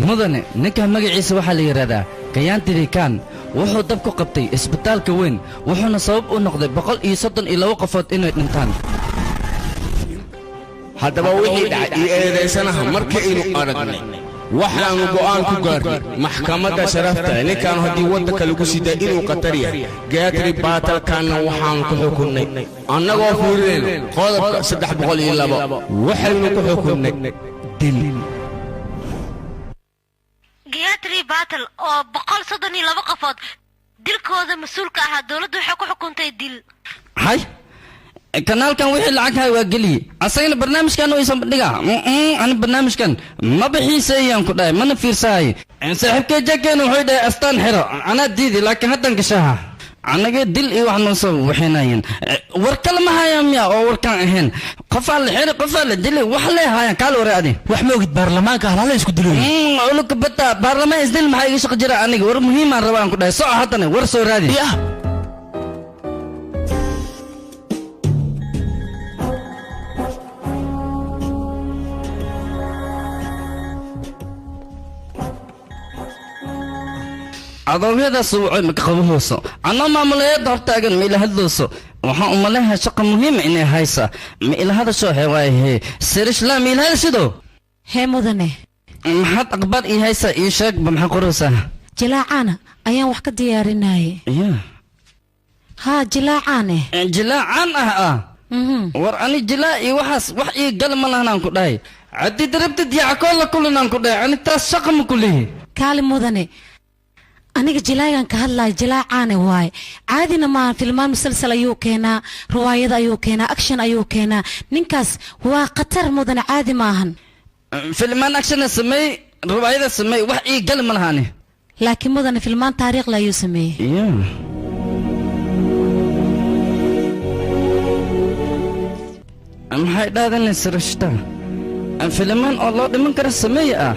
mudane ninka magaciisa waxa la yiraahdaa kayaantiri kan wuxuu dab ku qabtay isbitaalka weyn wuxuuna sabab u noqday 132 qofood inay dhintaan haddaba wixii dhacay eedeysanaha markaynu aragnay waxaanu go'aan ku gaarnay maxkamadda sharafta ninkan haddii waddanka lagu sidaa inuu qatar yahay gaatri baatalkaanna waxaanu ku xukunnay annagoo fiirinayno qodobka 302 waxaynu ku xukunnay dil gaatri baatal oo 132 qofood dilkooda mas'uulka ah dawladdu waxay ku xukuntay dil hay kanaalkan wixii lacag hay waa galiye asagna barnaamijkan oo isan dhiga aan barnaamijkan ma bixiisayaan ku dhaay mana fiirsaay saaxiibkay jakeena wuxuu dhahay astaan xiro ana diidi laakiin hadan gashaha anaga dil iyo wax noo soo waxeenayeen war kale ma hayaan miya oo warkaan ahayn qofaa la xiro qofaa la dilay wax lee hayaan kaal waraadi wax ma ogid baarlamaanka halala isku dilay uluka bata baarlamaan isdil maxay iga shaqo jira aniga war muhiim aan rabaan ku dhahay soo hadana war soo raadi adoogyadaas wuxuu maqabahooso anna maamulada hortaagan ma ila hadlooso waxaan u maleeyahay shaqo muhiim inay haysa ma ila hadasho heewaaye sirishla ma ila hadashido hee mudane maxaad aqbar ii haysa ii sheeg ba maxaa qoraysaa jilaacana ayaan wax ka diyaarinayay haa jilaacane jilaacaan war ani jilaa iyo waxaas wax ii gal ma lahanaan ku dhahay haddii darabtid yaackood la kulinaan ku dhahay ani taas shaqa ma ku lihi kaali mudane aniga jilaagan ka hadlay jilaacaane waay caadina ma filmaan musalsal ayuu keenaa riwaayada ayuu keenaa action ayuu keenaa ninkaas waa qatar mudane caadi maahan filmaan action samay riwaayada samay wax ii gal ma lahaani laakiin mudane filmaan taariikh la ayuu sameeyay maxay dhaadanaysa rashta filmaan oo loo dhiman kara sameeye ah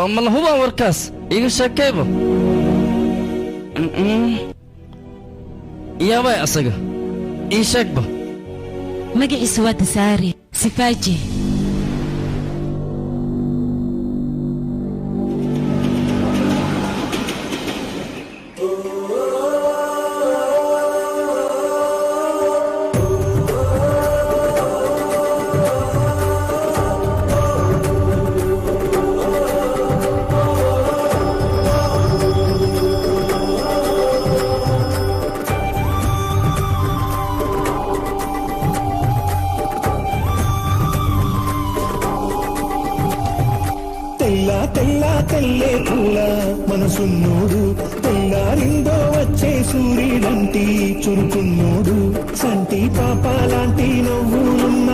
oo ma la hubaa warkaas iga sheekayba yaabay asaga ii sheegba magaciisa waa dasaari sifaaji తెల్లే పూల మనసున్నోడు తెల్లారిందో వచ్చే సూర్యుడంటి చురుకున్నోడు సంటి పాప లాంటి నవ్వులున్న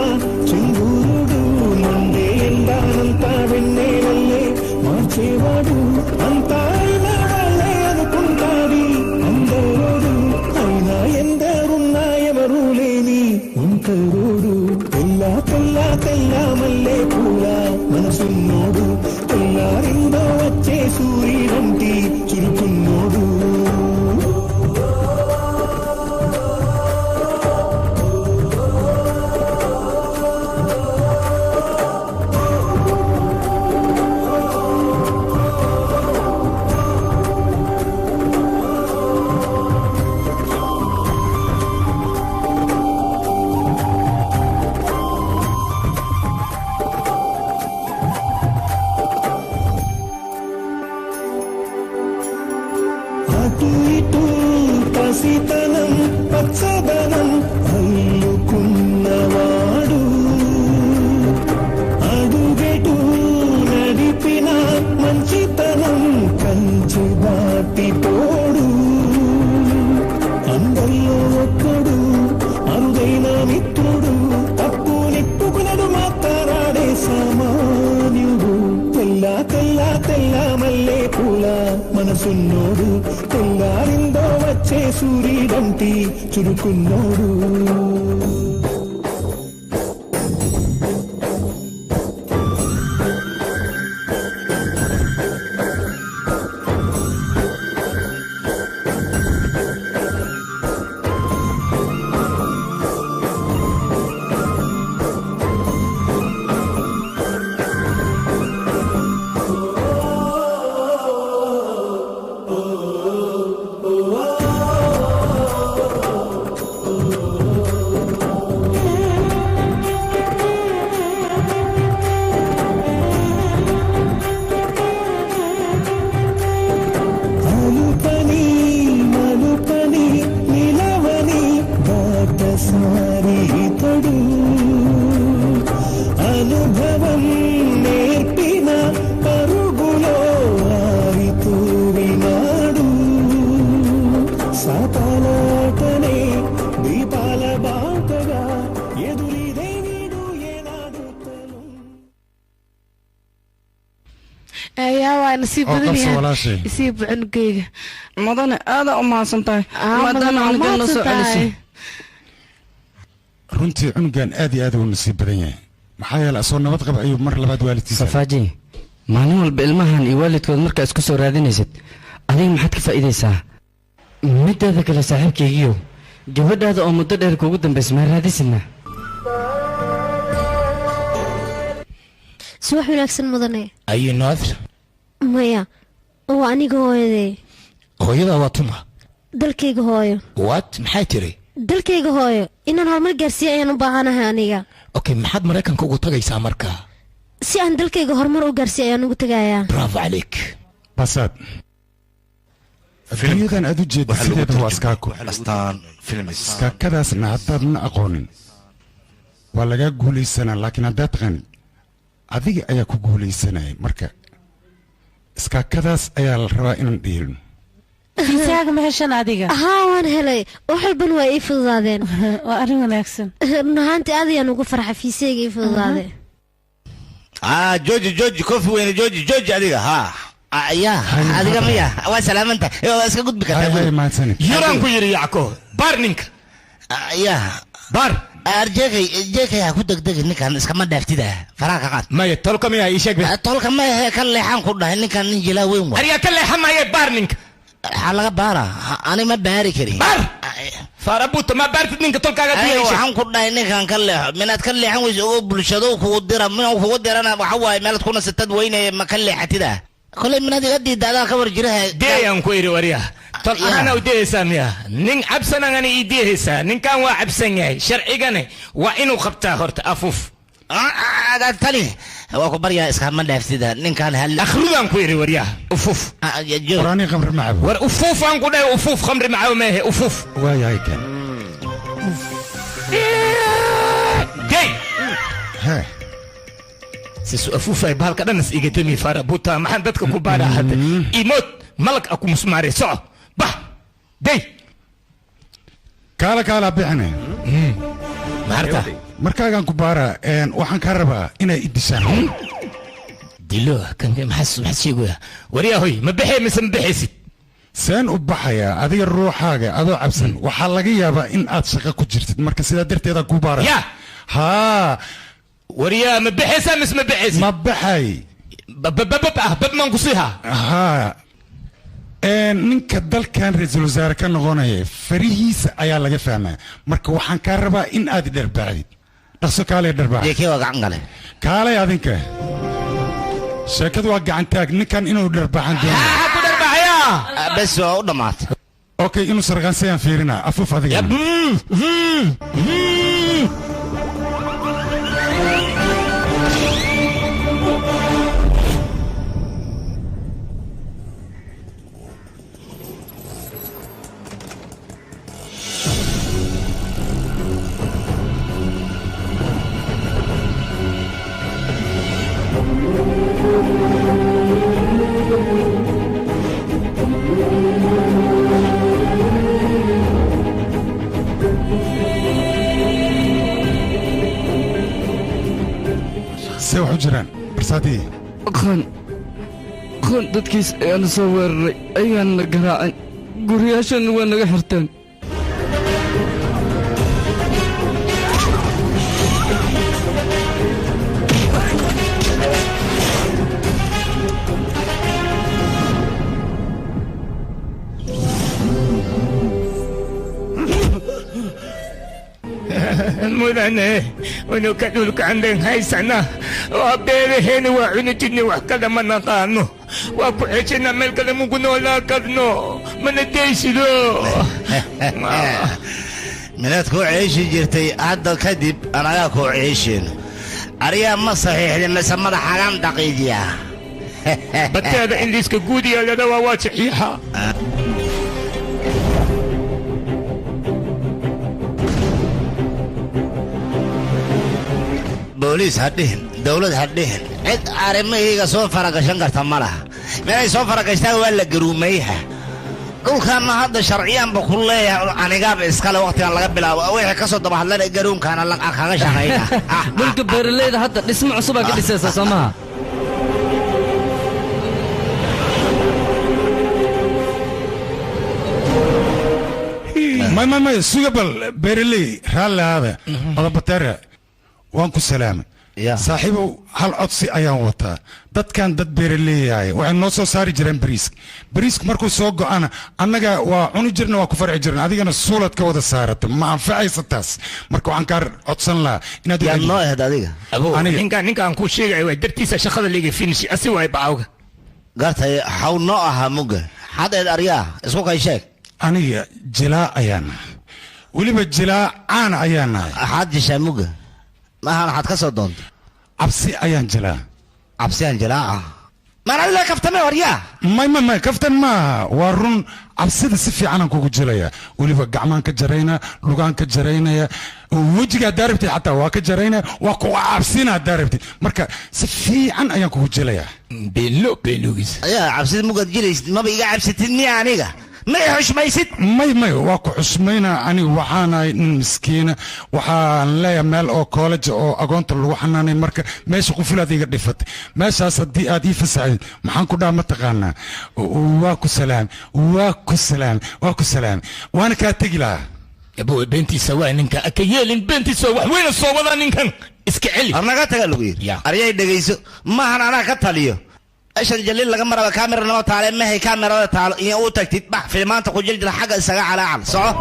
చింగూరుడు మండే ఎండానంతా వెన్నెలల్లే మార్చేవాడు అంతా అయినా వాళ్ళే అనుకుంటాది అందరోడు అయినా ఎందరున్నా ఎవరూ లేని ఉంటరోడు తెల్ల తెల్ల తెల్ల మల్లె పూల మనసున్నోడు తెల్లారిందో వచ్చే సూర్యుడంటి చురుకున్నోడు పసితనం పచ్చదనం అల్లుకున్నవాడు అడుగెటు నడిపిన మంచితనం కంచి దాటిపోడు అందరిలో ఒక్కడు అరుదైన మిత్రుడు తప్పు నిప్పుకునడు మాట్లాడే సామాన్యుడు తెల్ల తెల్ల తెల్ల మల్లె పూల మనసున్నోడు తెల్లారిందో వచ్చే సూర్యుడంటి చురుకున్నోడు అనుభవం నేర్పిన పరుగులో ఆరితూ వినాడు సాతాలాటనే దీపాల బాటగా ఎదురిదే వీడు ఏనాడు తను ayaa waa nasiib badan yahay nasiib cunugayga mudane aada u mahadsantahay maadaama aniga la soo celisay runtii cunugan aad iyo aad uu nasiib badan yahay maxaa yeelay asoo nabad qaba ayuu mar labaad waalidkiisa safaaji maalin walba ilmahan iyo waalidkood markaa isku soo raadinaysid adiga maxaad ka faa'iidaysaa mideeda kale saaxiibkaygiiyo gabadhaada oo muddo dheer kuugu dambaysa maa raadisidna subax wanaagsan mudane ayu naadir maya waa aniga hooyaday hooyada waa tuma dalkayga hooyo what maxay tiri dalkayga hooyo inaan horumar gaarsiiyo ayaan u baahanahay aniga okay maxaad maraykanka ugu tagaysaa markaa si aan dalkayga horumar u gaarsiiyo ayaan ugu tagayaa bravo عليك basaad adduunyadan aad u jeedda sideeda waa iskaako iskaakadaasna haddaadna aqoonin waa lagaa guulaysanaa laakiin haddaad taqanin adiga ayaa ku guulaysanaya marka iskaakadaas ayaa la rabaa inaan dhiilno fiisaaga ma heshan adiga haa waan helay wax walban waa ii fududaadeen waa arrin wanaagsan run ahaantii aad ayaan ugu farxa fiisayga ii fududaade jooji kofi weyne jooji adiga haa ya adiga miya waa salaamanta waa iska gudbi kartaa yuraan ku yiri yacko baar ninka ya baar arjeekay ha ku degdegin ninkan iskama dhaaftida faraha ka qaad maya tolka miya ii sheeg tolka maya ka leexan ku dhahay ninkan nin jilaa weyn waa ariga ka leexan maya baar ninka waxaa laga baara ani ma baari karin baar farabuta ma baartid ninka tolkaaga diya waxaan ku dhahay ninkan ka leexo minaad ka leexan weyso oo bulshado kugu dira minuu kugu dirana waxa waaye meelad kuna sitad weynaya ma ka leexatida kolay minaad iga diidaadaa ka war jiraha deeyaan ku iri wariya tol ahana u deeysaa miya nin cabsanangani ii deehaysaa ninkan waa cabsan yahay sharcigane waa inuu qabtaa horta afuuf tani waa ku baryaa iskama dhaaftida ninkan hal akhrudan ku iri wariya ufuuf quraani khamri macabo war ufuuf aan ku dhahay ufuuf khamri macabo mehe ufuuf waa yahay kan dey he سيسو أفوفا بهالك أنا نس إيجتمي فارا بوتا ما حد دتك كوبارا حتى يموت ملك أكو مسماري صع bah day kaala bixine markaagaan ku baara waxaan ka rabaa inay idishaan dilo kan maxaa sheegaya wariyahoy ma bixay mise ma bixaysid seen u baxaya adiga ruuxaaga adoo cabsan waxaa laga yaabaa in aad shaqo ku jirtid marka sidaa darteeda ku baara haa wariyaa ma bixaysaa mise ma bixaysid ma baxay bab maan ku siihaa haa ninka dalkan ra'iisul wasaare ka noqonaya farihiisa ayaa laga fahmaa marka waxaan ka rabaa in aad dharbaaxid dhaqso kaale dharbaax deekay waa gacan gale kaale adinka sheekadu waa gacan taag ninkan inuu dharbaaxan doono ku dharbaaxaya bas waa u dhamaatay okay inuu sarqansayaan fiirina afuuf adiga وحجران برساتي خان dadkiis ayaan soo weeraray ayaan la garaacay guriyaashan waa naga xirteen المدن ونكدلك عندن هاي سنة وابدالهين وعنجني وحكذا من نقانو وكوحيشنا ملك لمكن ولا كذنو من الديشلو منات كوعيشي جرتي هذا كذب أنا كوعيشين أريا ما صحيح لما سمر حرام دقيقية بتادا إنجليز كجودي على دواوات صحيحة بوليس هديهن دولة هديهن عد عارمي سو فرق شنقر تمرها من سو فرق اشتاق ولا قروميها قول كان هذا شرعيا بقول لي انا قاب اسكال وقت الله قبل وحي كسو دبح لنا قروم كان الله كاغا شقينا ملك بيرليد حتى نسمع صبا قد سماها ما سوغبل بيرلي هلا هذا هذا بترى وانكو سلام صاحبه هل عطسي ايان وطا داد كان داد بيرلي وعن نوصو ساري جرين بريسك مركو سوقو انا اناقا وعوني جرنا واكو فرع جرنا هذه انا سولت كودا سارت ما انفعي ستاس مركو عنكار عطسان لا يا الله هذا هذه ابو نينكا انكو شيغاي درتيسا شخص اللي فينشي اسي واي باوغا قالت حاول نوعها موجه هذا الاريا اسمك اي شيء انا جلاء ايان وليبا جلاء انا ايان حد شاموجه ما أنا حد كسر دون عبسي أيان جلا عبسي أيان جلا ما أنا لا كفتة ما وريا ما كفتة ما ورون عبسي ده سفي عنا كوكو جلايا ولي فقعمان كجرينا لوغان كجرينا ووجهك داربتي حتى واك جرينا واكو عبسينا داربتي مركا سفي عن أيان كوكو جلايا بيلوغيس يا عبسي مقد جليس ما بيقى عبسي تنمي عنيقا ما يحش ما يسد ما واكو حشمينا أني وحانا مسكينة وحان لا مال أو كولج أو أقونت الوحناني مركا ماشي قفلة دي قد فت ماشي أصدي أدي فسعيد محان كدا متقانا واكو سلام وانا كاتقلا ابو بنتي سواء ننكا اكيال بنتي سواء وين الصوبة ننكا اسكعلي أنا قاتل لغير أريد دقيسو ما أنا قاتليو ايش الجليل لقى مرة كاميرا نما تعالى ما هي كاميرا تعالى يا اوتك تتبع في ما تقول جلد الحاجة السجاع على عم صح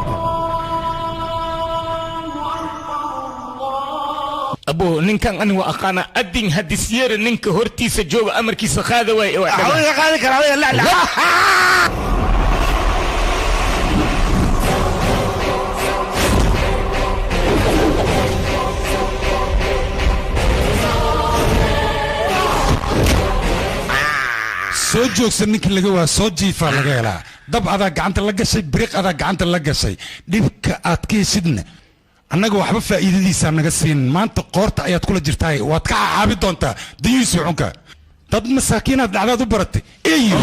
ابو نينكان انا واقانا ادين هدي سير نينك هورتي سجوب امركي سخاذه واي حاولي كراوي لا soo joogsan ninka laga waa soo jiifaa laga helaa dab adaa gacanta la gashay biriq adaa gacanta la gashay dhibka aad ka heshidna annaga waxba faa'iidadiisa naga siin maanta qoorta ayaad kula jirtaa waad ka caabi doontaa diyiisu xunka dad masaakiinaad dhacdaad u baratay eeyo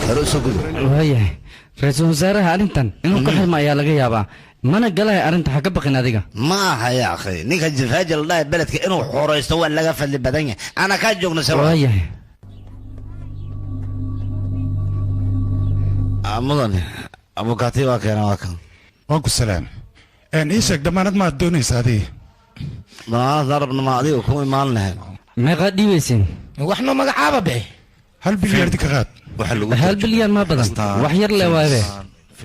waayahay ra-iisul wasaaraha arrintan inuu ka xirma ayaa laga yaabaa mana galaya arrinta ha ka baqin adiga ma aha ya akhi ninka jifaaja la dhahay beledka inuu xoreysto waa laga fadli badan yahay ana kaa joogna waayahay mudane abukaati waa keena waa kan waan ku salaam ii sheeg damaanad maad doonaysa adiga damaanad darabna ma adiga ku imaan lahayn meeqaad dhiibaysin waxna magacaaba be 1 bilyan ka qaad 1 bilyan ma badan wax yar le waabe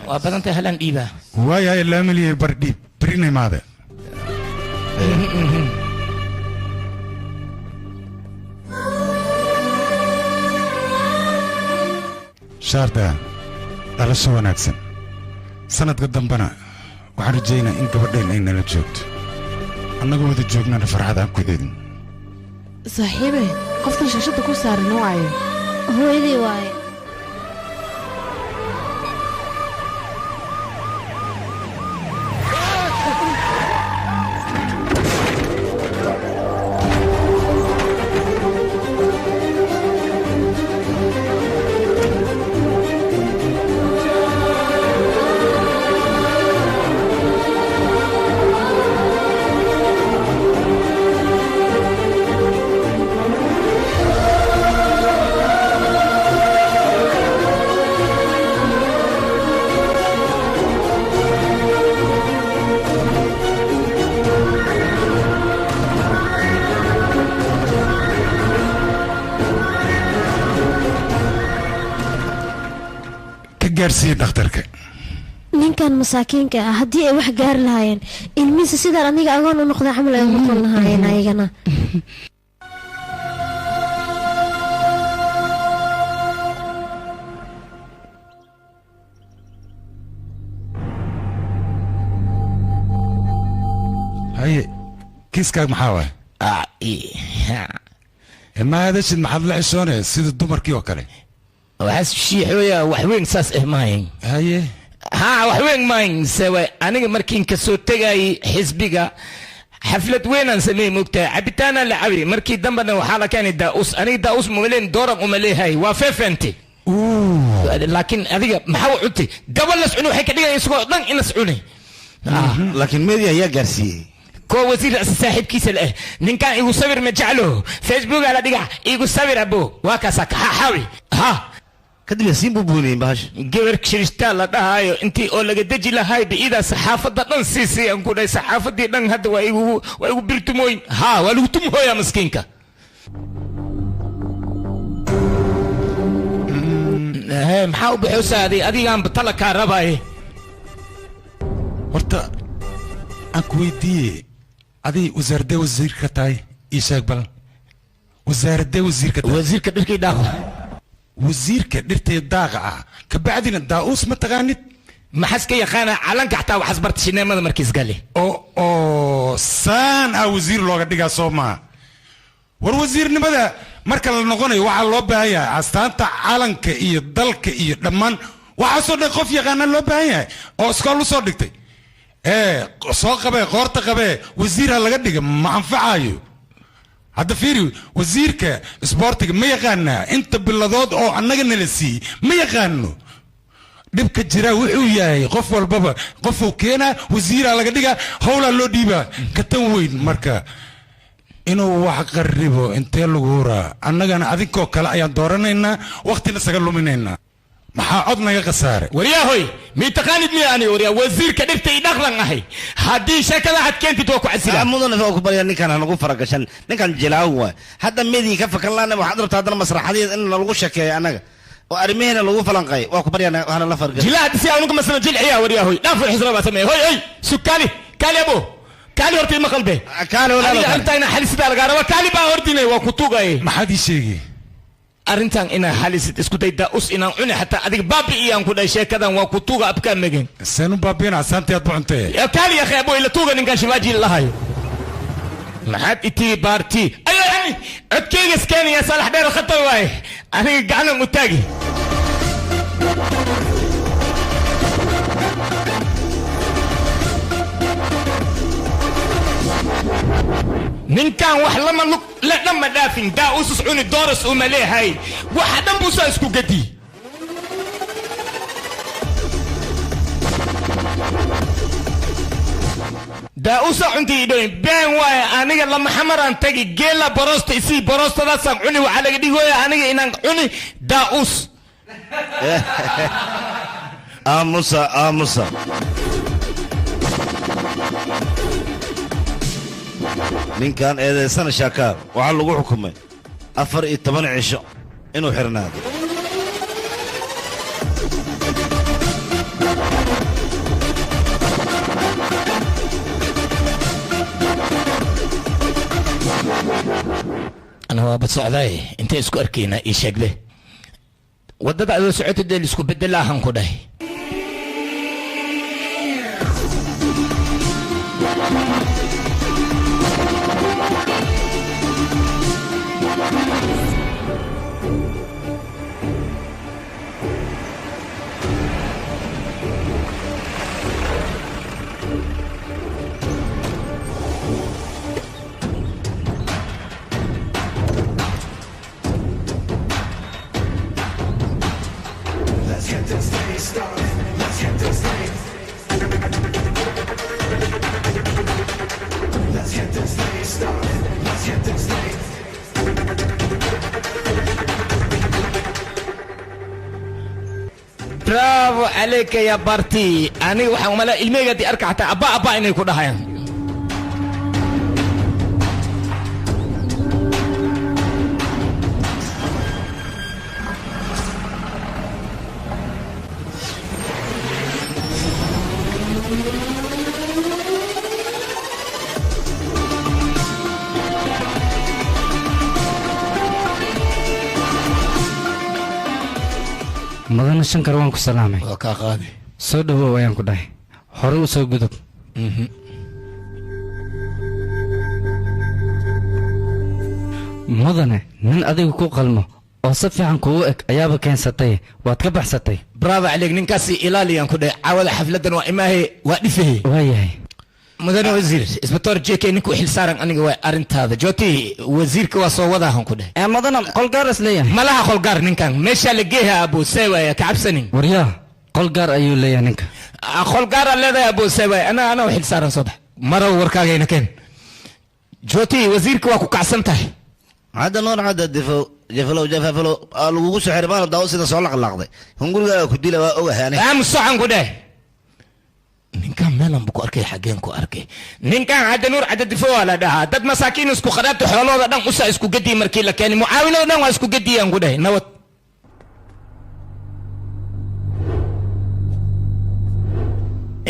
waa badantay halaan dhiibaa waayahay 2 milyan bar dhiib birina maade shaarda dhalasho wanaagsan sanadka dambana waxaan rajaynaa in gabadheen ay nala joogto annaga wada joognana farxad aan ku eedin saaxiibe qofkan shashada ku saaran waayo hooyadii waaye ninkan masaakiinka ah haddii ay wax gaari lahaayeen ilmihiisa sidaan aniga agoon u noqda camal ay noqon lahaayeen ayagana kiiskaaga maxaa waay ma hadashid maxaad la xishoonaya sida dumarkii oo kale waxaas shiixooya wax weyn saas maayn haye ها وحوين ماين سوى أنا مركين كسوتجاي حزبيجا حفلة وين نسميه مكتا عبتانا لعبي مركي دمبنا وحالة كان الداوس أنا الداوس مولين دورم أملي هاي وافف أنت لكن هذه محاول عدتي قبل نسعنو حكي دقيقة يسوع ضن إن نسعني لكن ميديا يا جرسي كو وزير صاحب كيس الإيه نين كان يقول صبر مجعله فيسبوك على دقيقة يقول صبر أبو واكسك حاوي ها كدب ياسين بوبوني باش جبر كريستال لا هاي انت ولا دجي لا هاي باذا صحافه دن سيسي ان كوداي صحافه دي دن هدا وايغو بيرتموي ها ولو تمو يا مسكينكا محاو بحوسادي ادي ان بطلك رباي horta aan ku weydiiyey aday wasaaradee wasiirka tahay ii sheeg bal wasaaradee wasiirka tahay wasiirka dhirkii dhaaqo wasiirka dhirtay daaqa ah ka bacdina daa'uus ma taqaanid maxas ka yaqaana calanka xataa waxas barta shineemada markiis gale oo saan ah wasiir looga dhigaa soo maaha war wasiirnimada marka la noqonayo waxaa loo baahan yahay astaanta calanka iyo dalka iyo dhammaan waxaasoo dhan qof yaqaana loo baahan yahay oo iskool usoo dhigtay soo qabee qoorta qabee wasiir ha laga dhiga ma anfacayo hadda fiiri wasiirka isboortiga ma yaqaanaa inta biladood oo annaga nala siiyey ma yaqaano dhibka jira wuxuu yahay qof walbaba qofuu keenaa wasiiraa laga dhigaa howlaa loo dhiibaa ka tan weyn marka inuu wax qaribo intee lagu huraa annagana adinkoo kale ayaan dooranaynaa waqtina saga luminaynaa maxaa cod naga khasaare wariyaahoy mii taqaanid miyaani wariyaa wasiirka dhirta ii dhaqlan ahay haddii sheekada had keentid waa ku casila mudane oo ku barya ninkan hanagu faragashan ninkan jilaaw waay hadda medii ka fakan laana waxaad rabtaa haddana masraxadeed in lagu sheekeeyo annaga oo arrimaheena lagu falanqay waa ku barya hana la fargashan jilaa haddi si anugu masala jilciyaa wariyaahoy dhaaf xisra baa sameeye hoy sukaali kaali abo kaali horta ima qalbe kaali walaal adiga arintayna xalisidaa lagaa raba kaali baa hortinay waa ku tuugay maxaad ii sheegi arrintan inaa halisid isku day daa'us inaan cuni xataa adiga baabi iyaan ku dhahay sheekadan waa ku tuuga abkaa megen seenu baabiina asaantii aad bucuntee kaali ya khaybo ila tuuga ninkan shibaaji lahayo maxaad itii baartii ayo yani codkeyga iskeenaya salax dheer khatar waaye aniga gacanan u taagi ninkan wax lama lug la dhamma dhaafin daa'us cuni dooras uma leeyahay waxa dhan buu saa isku gadi daa'usa cunti idhoyn been waaye aniga lama xamaraan tagi geela borosta isii borostadaasaan cuni waxaa laga dhigooya aniga inaan cuni daa'us aamusa ninkan eedeysana shaakaar waxaa lagu xukumay 14 cisho inuu xirnaado أنا وابد سعداي أنت إسكو أركينا إيش شغله ودد على سعود اللي إسكو بدلها هنكوداي برافو عليك يا بارتي أنا وحملا الميجا دي أركع حتى أبا إني كده هاي مدن شنكر وانكو سلامي وكا قادي سو دبو ويانكو داي هورو سو غدب mudane nin adiga ku qalmo oo si fiican kugu eg ayaaba keensatay waad ka baxsatay bravo عليك ninkaasi ilaaliyan ku dhay caawada xafladan waa imaahay waa dhifay waayahay mudane wasiir isbitaar JK ninku xil saaran aniga waa arintaada jooti wasiirka waa soo wadaahan ku dhay mudane qolgaar isleeyahay malaha qolgaar ninkan meesha la geeha abu seewaya ka cabsanin waryaa qolgaar ayuu leeyahay ninka qolgaar leedahay abu seewaya ana xil saaran soo bax maro warkaagayna keen jooti wasiirka waa ku kacsan tahay hadda noor hadda difo jafalo jafalo lagugu soo xirmaan daawo sida soo laqlaaqday hunguriga ku dila waa ogahay aniga am socan ku dhay ninkan meelan bu ku arkay xageen ku arkay ninkan hadda nuur hadda difo wala dhaha dad masaakiin isku qadaabta xoolooda dhan usa isku gadi markii la keenay mucaawinada dhan waa isku gadiyaan ku dhay nabad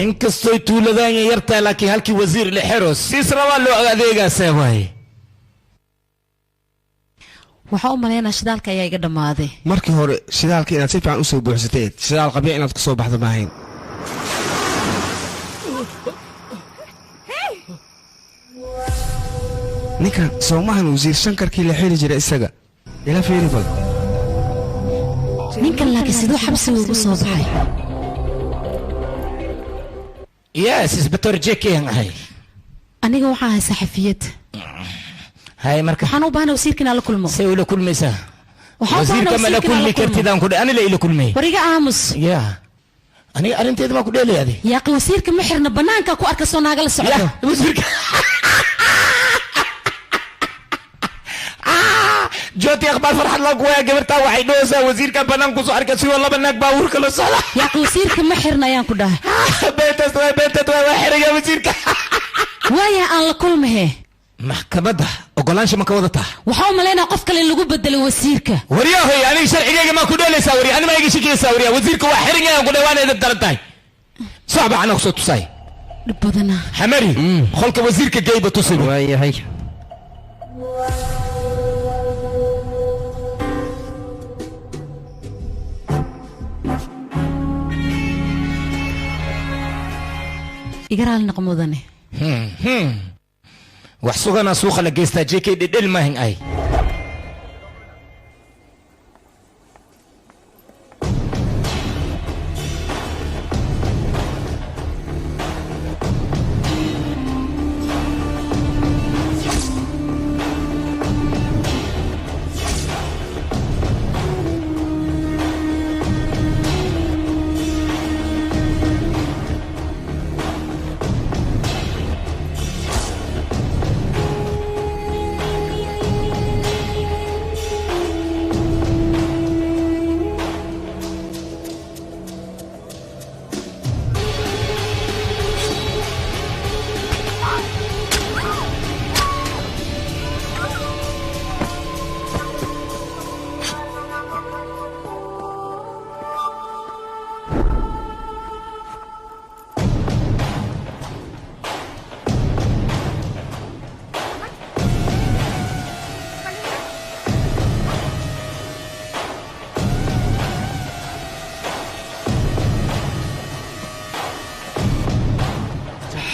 inkastoo tuuladaan yartaa laakiin halkii wasiir la xiro siis rabaa loo adeegaasee waaye waxaa u malaynaa shidaalka ayaa iga dhammaaday markii hore shidaalka inaad si fiican u soo buuxsateed shidaal qabya inaad ku soo baxdo maahayn ninkan soomahan wasiir shankarkii la xiri jiray isaga ila fiiri bal ninkan laakiin siduu xabsiga ugu soo baxay yes isbitaar JK ahay aniga waxaan ahay saxafiyad هاي مركز waxaan u baahnaa wasiirkina la kulmo سوي له كل مساء وزير كما لا كل كرتدان كل انا لا كل مي wariga aamus يا انا ارنتيد ما كدلي هذه يا اخي wasiirka ma xirna banaanka ku arka soo naaga la socdo wasiirka جوتي اخبار فرح الله قويه قبرتها waxay dhoosaa wasiirka banaanku soo arka si wala banaank baawurka la socda يا اخي wasiirka ma xirna ayaan ku dhahay beetas waa xiriga wasiirka waaya aan la kulmahe maxkamadda ogolaansha ma ka wadataa waxaa u malaynaa qof kale lagu bedelay wasiirka waryahay aniga sharcigayga ma ku dheelaysaa wariya anima iga shakiyaysaa wariya wasiirka waa xiringayaan ku dhawaana idin darantahay صعب عنك صوت تصاي بدنا حمري خلك وزيرك جايبه تصل هي igaraal naqmudane wax sugana suuqa la geystaa JK dhil ma hin ay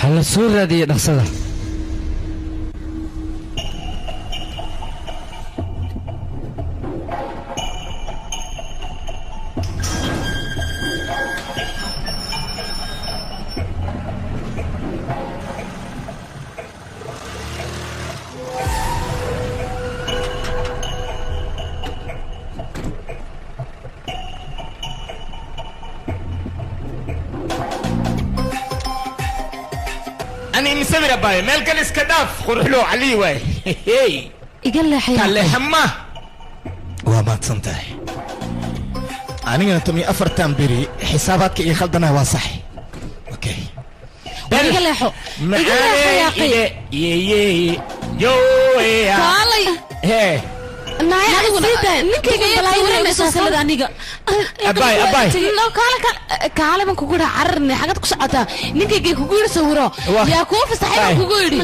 هلا سورة دي نقصدها أنا مسوي رباي مالك الإسكداف خروح له علي واي هي يقول له حياتي قال لي حما وما تصنتهي أنا تمي أفرتان بري حساباتك إيه خلدنا واصح أوكي يقول له حو يقول له حياقي يي يو يا قالي هي نايا سيدا نكيga balaayna soo salada aniga abay no kaale man kugu cararne xagad ku socotaa ninkayga kugu yiri sawiro yaa ku fasaxay kugu yiri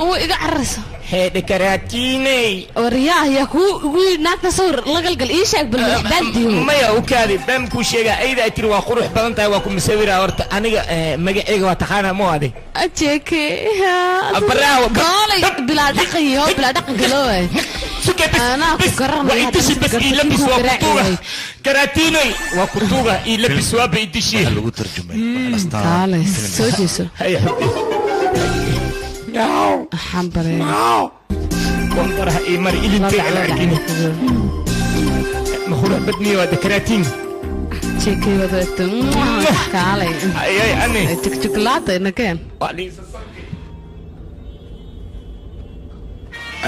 oo iga cararayso هيدا كراتيني ورياه يا كو ناقنا صور لقلقل ايش اقبل باديو ما يا وكادي بام كو شيغا ايدا تري وا قروح بدنتا وا كو مسويرا horta aniga magacayga waa taqaana mo adi ajeke abrawo قالي بلا دقيو بلا دقن قالوه سكي بس أنا بس قررنا وإدشي بس يلبس وكتوغة كراتيني وكتوغة يلبس وبإدشي lagu tarjumay تعال سوجيسو هيا ناو حنبري ناو وانبرها إيه مري إلي انتي على عجيني مخورة بدني وهذا كراتين شيكي ودت تعال أي أني شوكولاتة إنه كان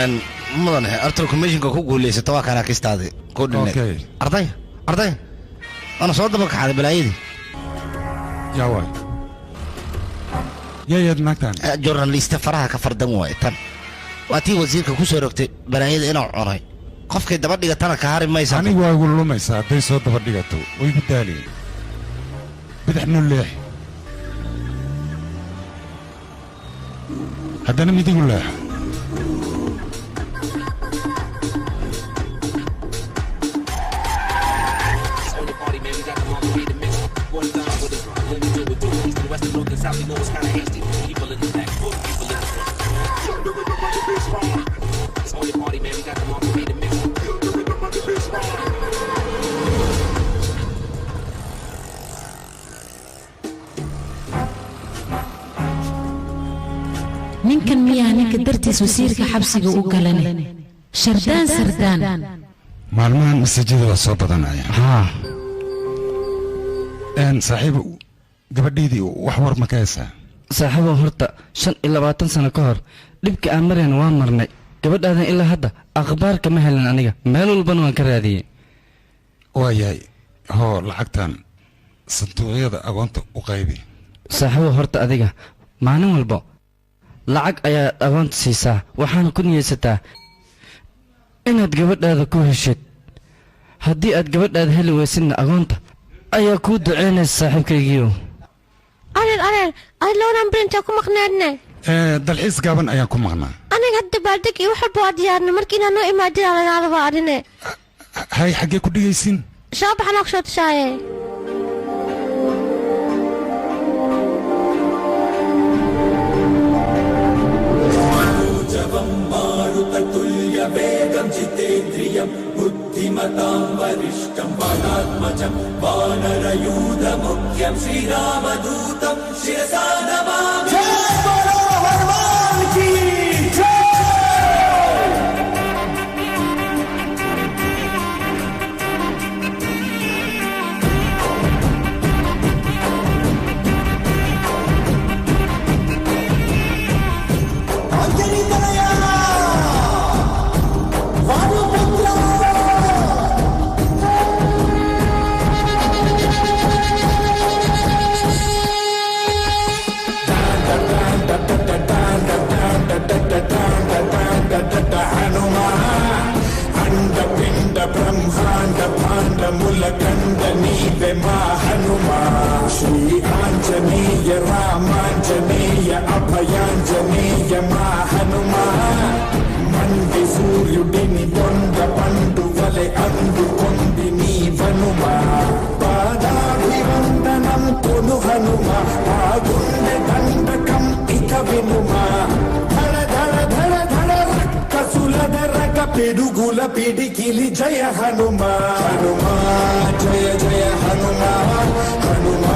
an mudan artro commissionka ku guuleysata waa kana kistaade ku dhinay arday ana soo daba kaxay balaayidi yaa waay yaa naagtan journalist faraha ka fardan waay tan waatii wasiirka ku soo rogtay balaayida inuu cunay qofkay daba dhigatana ka hari maysa anigu waa ugu lumaysaa hadday soo daba dhigato way ku daaleen bidixnu leex haddana midigu leex ninkan miyaa ninka dartiis wasiirka xabsiga u galanay sardaan maalmahan masajida waa soo badanaya saaxiib gabadhaydii wax war ma ka haysaa saaxiibo horta 25 sano ka hor dhibka aan mareen waan marnay gabadhaadan ilaa hadda akhbaar kama helin aniga meel walbana waan ka raadiyey waayahay hoo lacagtan sanduuqyada agoonta u qaybi saaxiibo horta adiga maalin walba lacag ayaa agoonta siisaa waxaana ku niyeysataa inaad gabadhaada ku heshid haddii aad gabadhaada heli weysidna agoonta ayaa kuu duceynaysa saaxiibkaygiiyo aad loonan birinta ku maqnaadne dalxiis gaaban ayaan ku maqnaa aniga hadda baaldeg iyo wax walba waa diyaarna markii inaan noo imaadina lagaadaba adhine hay xaggee ku dhigaysin soo baxanaa ku soo tushaaye वेगं जितेन्द्रियं बुद्धिमतां वरिष्ठं वाणात्मजं वानरयूथमुख्यं श्रीरामदूतं शिरसा नमामि जय बोलो हनुमान की मुलकंद नीवे हनुमा श्री आंजनेय रामांजनेय अभयांजनेय हनुमा मंदि सूर्युडिनि दొండ पंडु वले अंदु कोंदि नीवनुमा पादाभिवंदनं कोनु हनुमा आगुंडे दंडकं इक विनुमा धड़ धड़ धड़ धड़ रक्कसुलद रग पिडुगुल पिडिकिलि जय हनुमा हनुमा जय जय हनुमा हनुमा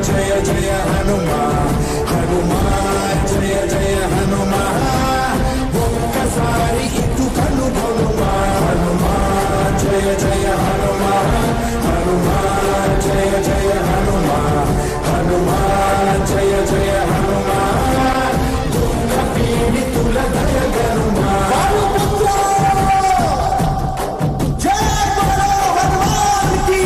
जय जय हनुमा हनुमा जय जय हनुमा ఒక్కసారి ఇటు కన్ను కొనుమా హనుమా జయ జయ హనుమా హనుమా జయ జయ హనుమా హనుమా జయ జయ హనుమా దుఃఖ పీడితుల దయ గనుమా జయ బలో హనుమాన్ కి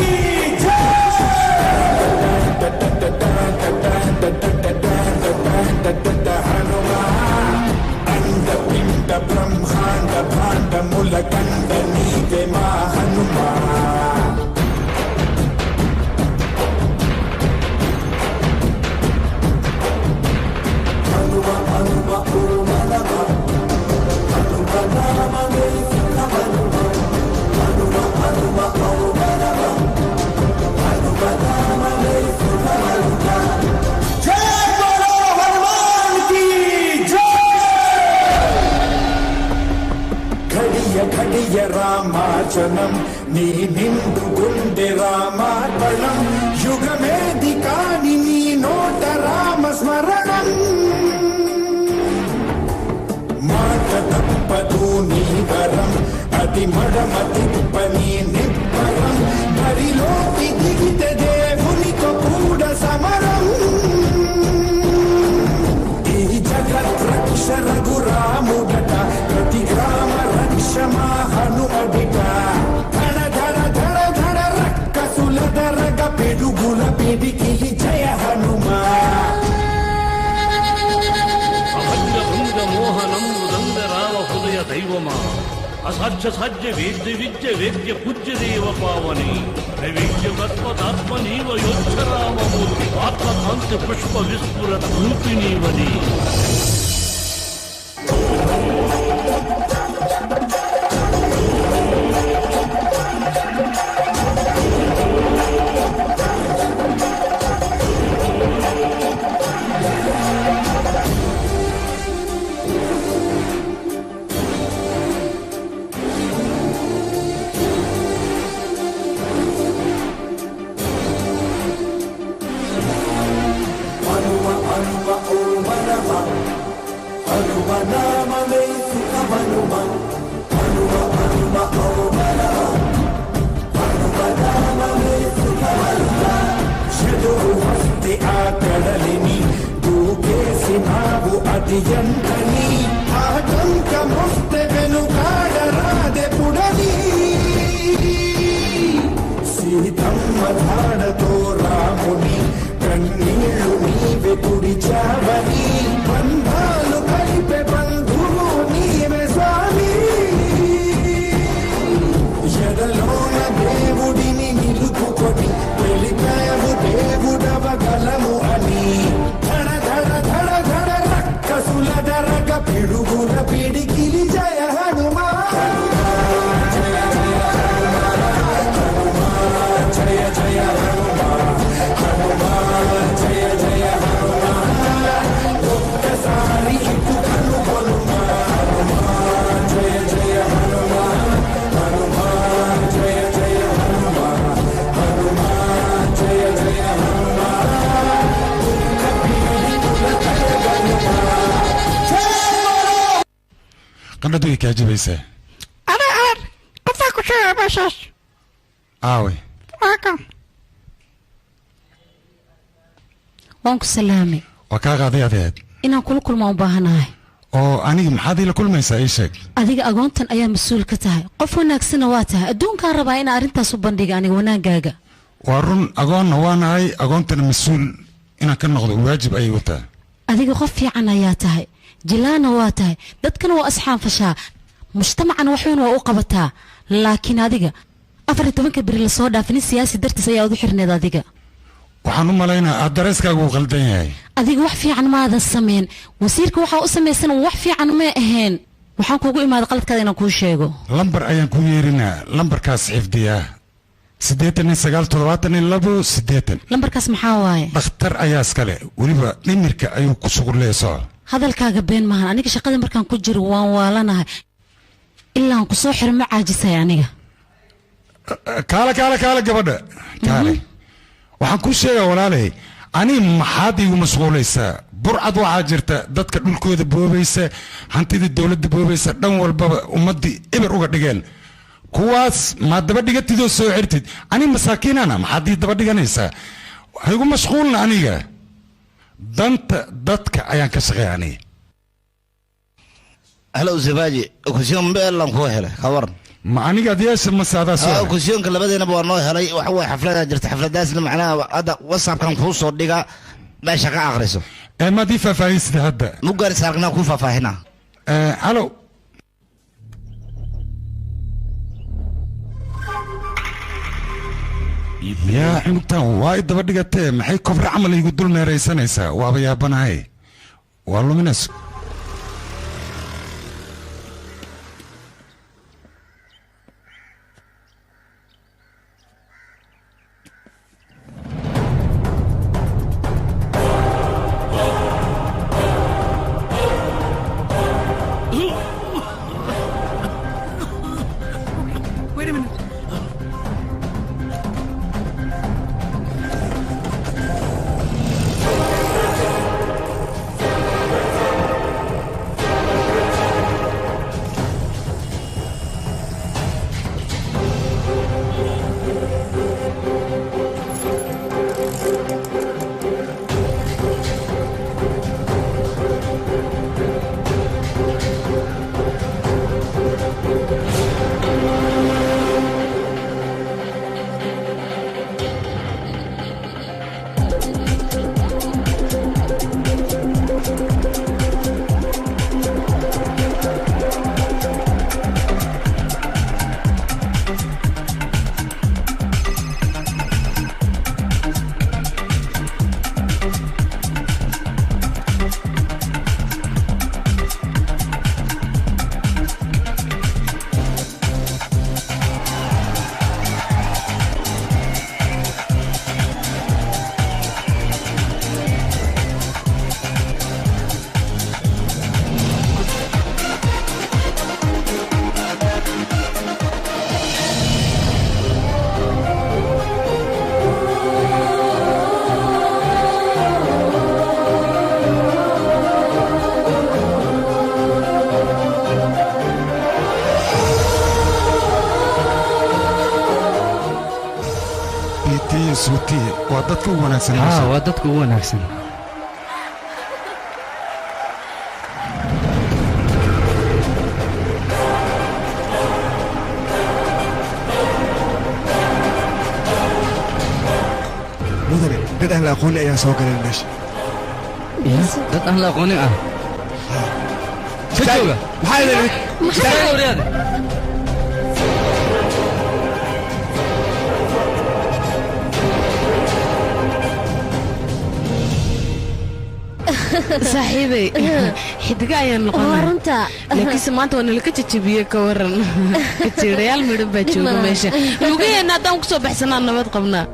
నీ నిండు గుండె రామార్పణం యుగమేదికాని నీ నోట రామస్మరణం మాట తప్పదు నీ వరం అతి మడమతి పని నిప్పరం బరిలోకి దిగితే దేవునితో కూడా సమరం ఈ జగత్ రక్ష రఘురాముడట ప్రతి గ్రామ రక్ష మా హనుమడిట ధడ ధడ ధడ ధడ రక్కసుల దరగ పెడుగుల పిడికిలి జయ హనుమా మోహనం ఉదంద రామ హృదయ దైవమా అసాధ్య సాధ్య వేద్య విద్య వేద్య పూజ్య దేవ పావని నైవేద్యమత్మతాత్మ నీవ యోచ్చ రామమూర్తి ఆత్మకాంతి పుష్ప విస్ఫురత రూపి నీవని ఆకడలిని దూకేసి నావు అతియంతని ఆటంక మొస్తే వెనుకాడరాదెపుడని సీతమ్మ ధాడతో రాముని కన్నీళ్లు నీవే కుడిచావని బంధాలు కలిపే బంధువు నీవే స్వామి ఎదలోన దేవుడిని నిలుపుకొని వెలిపావు దేవుడవగలము అని ధడ ధడ ధడ ధడ రక్కసుల దరగ పిడుగుల పిడికిలి జయ హనుమా జయ జయ హనుమా హనుమా జయ జయ హనుమా ఒక్కసారి ఇటు కనుగొనుమా హనుమా జయ జయ హనుమా హనుమా జయ జయ హనుమా హనుమా జయ జయ Hanuma qandhadu way kaa jabaysaa qofaa ku sheegay meeshaas aaway waa kan waan ku salaamay waa kaa qaaday adeed inaan kula kulmaan u baahanahay oo aniga maxaad ila kulmaysaa ii sheeg adiga agoontan ayaa mas-uul ka tahay qof wanaagsanna waa tahay adduunkaan rabaa inaa arrintaas u bandhiga aniga wanaagaaga waa run agoonna waa nahay agoontana mas-uul inaan ka noqdo waajib ayay wataa adiga qof fiican ayaa tahay jilaana waa tahay dadkana waa asxaan fashaa mujtamacana waxuuna waa u qabataa laakiin adiga 14 beri lasoo dhaafinin siyaasi dartiis ayaa udu xirneed adiga waxaan u malaynaa addareyskaagu uu qaldan yahay adiga wax fiican maadan samayn wasiirka waxaa u samaysan wax fiican ma ahayn waxaan kuugu imaaday qaladkaada inaan kuu sheego lambar ayaan ku yeerinaa lambarkaas xifdiyaa 8972 lambarkaas maxaa waaye dhakhtar ayaa iskale weliba dhimirka ayuu ku shuquleyso hadalkaaga been maahan aniga shaqada markaan ku jiro waan waalanahay ilaa aan ku soo xiro ma caajisay aniga kaale gabadha kaale waxaan ku sheegaa walaalay ani maxaad igu mashquulaysaa burcad waxaa jirta dadka dhulkooda boobaysa hantidii dowladda boobaysa dhan walbaba ummaddii eber uga dhigeen kuwaas maad daba dhigatidoo soo xirtid ani masaakiinana maxaad ii daba dhiganaysaa ha igu mashquulna aniga danta dadka ayaan ka shaqeeya aniga halo zibaji kusiyon beelan ku helay kawaran ma aniga adiyaasha masaadaa soo kusiyonka labadeenaba waa noo helay waxa way xaflada jirta xafladaasna macnaha hadda whatsappkan kuu soo dhiga meesha ka akhriso maad ii faahfaahisida hadda mugaar saarnaa ku faahfaahina halo yaa cunugtan waa i daba dhigatee maxay kobra camal igu dul meeraysanaysaa waaba yaabanahay waa luminays suutiye waa dadka ugu wanaagsan waa dadka ugu wanaagsan mudane dad aan la aqooni ayaa soo galeen meesha dad aan la aqoonin ah jooga maxaa saaxiibay xidiga ayaan noqonay laakiinse maanta waa nalaka jajabiyey ka waran kajiirayaal midhan baa jooga meesha lugaheena haddaan ku soo baxsanaa nabad qabnaa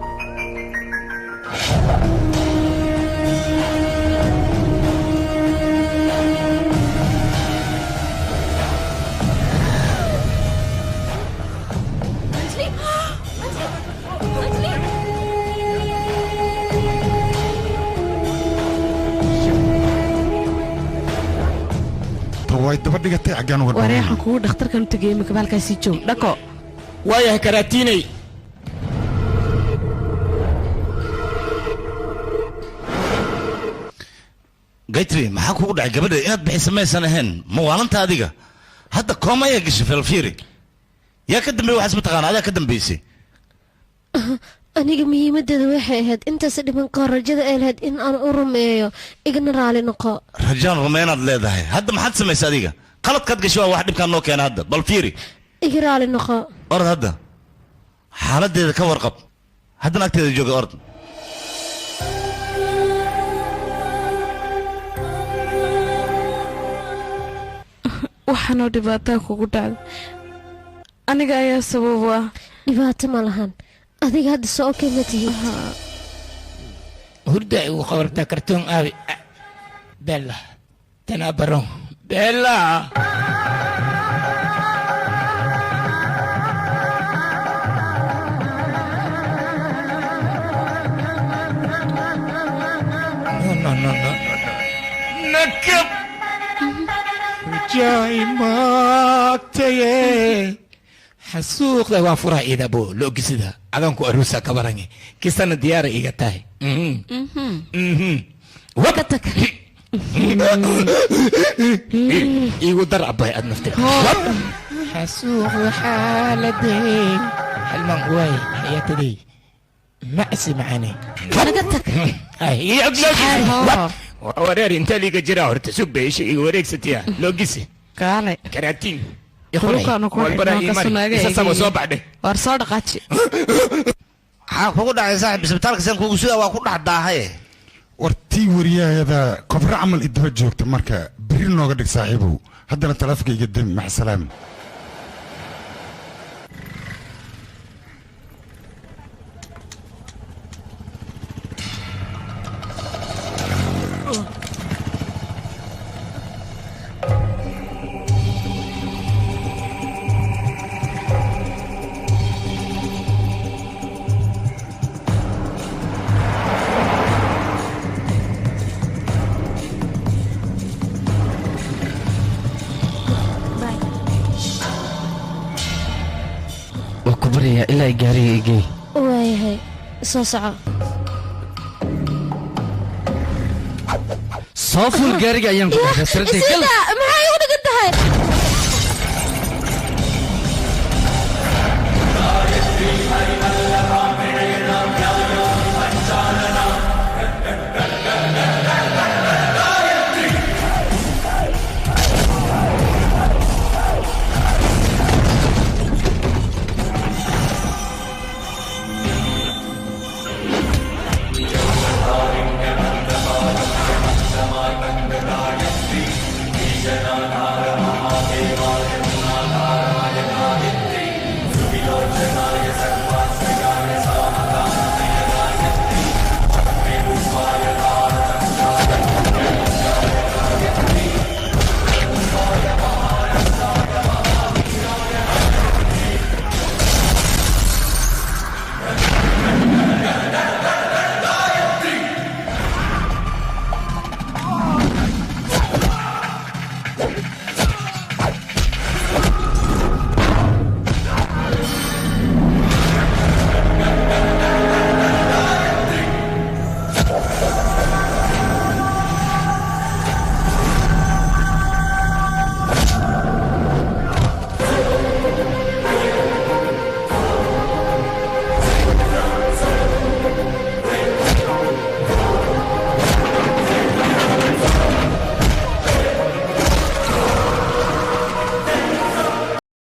way daba dhigatay xagaan uga wareexan kugu dhakhtarkan u tagay imika halkaasii joog dhako waayahay karaatiinay gaytri maxaa kugu dhacay gabadha inaad bixisa maysan ahayn ma waalanta adiga hadda kooma ayaa gashay felfiiri yaa ka dambeey waxaas mataqaana adaa ka dambaysay aniga muhiimadeeda waxay ahayd intaas dhiman kahor rajada ay lahayd in aan u rumeeyo igna raali noqo rajaan rumeynaad leedahay hadda maxaad samaysay adiga qaladkaad gashay waa wax dhibkaan noo keena hadda bal fiiri iga raali noqo orod hadda xaaladeeda ka warqab haddana agteeda jooga orod waxaanoo dhibaataa kugu dhacday aniga ayaa sabab ah dhibaato ma lahan adiga hadda soo okey ma tihid hurda igu qabartaa kartoon aabi bella tanaa baron bella no nakab rajai maagtaye xasuuqda waa furaha iidabo loogisida adanku aruusa ka barange kisana diyaara iga tahay igu dar abay ad nafte xasuuq waxaa la deen halman waay xayaatadey macsi macane wareer inta liiga jiraa horta sug bay isha iga wareegsatiya loogisi kaale karaatiin soo baxdhe war soo dhaqaaji maxaa kugu dhacay saaxib isbitaalka san kugu sida waa ku dhex daahaye war tii wariyahayada kobra camal idaba joogta marka beri nooga dhig saaxiibow haddana taleefanka iga demi maxsalaam ilaa gaariga igey waayahay soo soco soo ful gaariga ayaan ku dhahay sartay gal maxay ugu dhigan tahay Jana